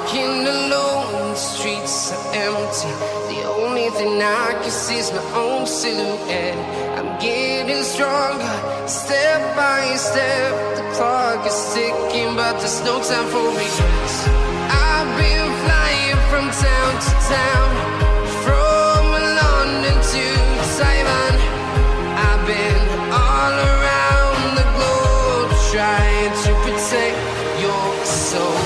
walking alone, the streets are empty. The only thing I can see is my own silhouette. I'm getting stronger, step by step. The clock is ticking, but there's no time for regrets. I've been flying from town to town, from London to Taiwan. I've been all around the globe, trying to protect your soul.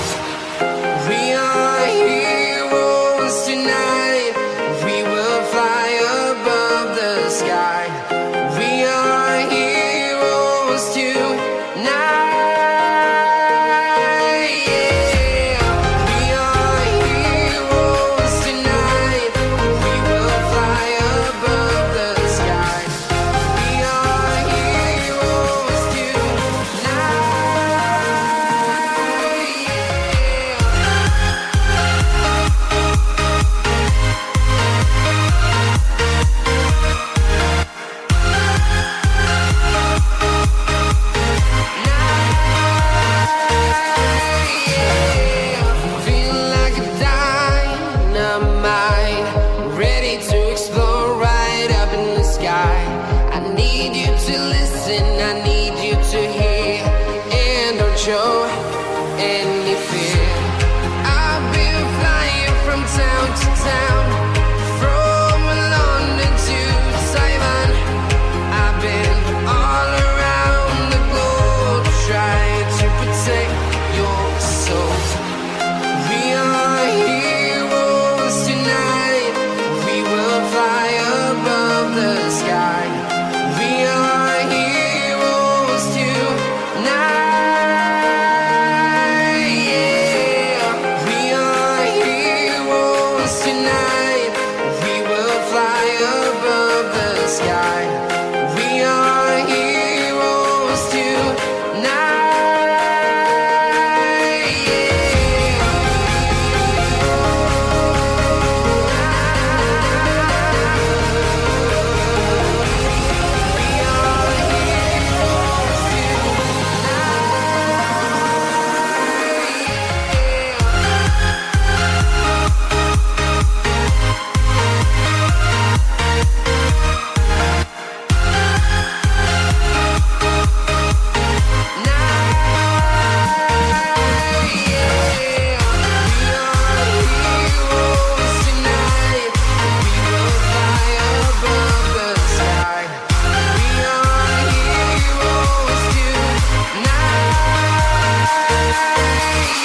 We are heroes tonight. We will fly above the sky. We are heroes tonight. Yeah. We are heroes tonight. We will fly above the sky. We are heroes tonight. Feel like a dynamite, ready to explode right up in the sky. I need you to listen, I need you to hear, and don't show any fear. I've been flying from town to town, from London to Taiwan. I've been all around the globe, trying to protect your soul. We are heroes tonight. We will fly above the sky. We are heroes tonight. Yeah. We are heroes tonight. We will fly above the sky. We are heroes tonight.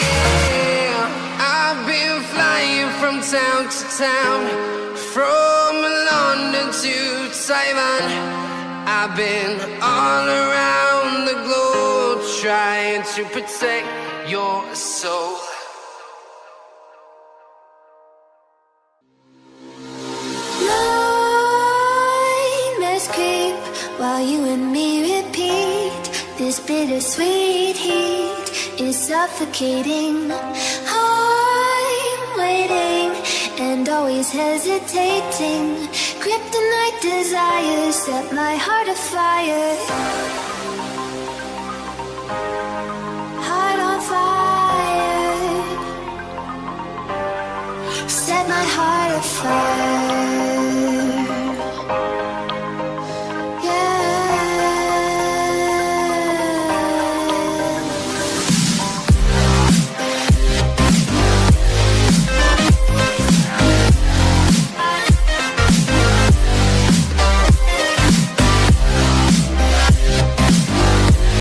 Yeah. I've been flying from town to town, from London to Taiwan. I've been all around the globe, trying to protect your soul. Nightmares creep while you and me repeat. This bittersweet heat is suffocating. I'm waiting and always hesitating. Kryptonite desires set my heart afire. Heart on fire. Set my heart afire.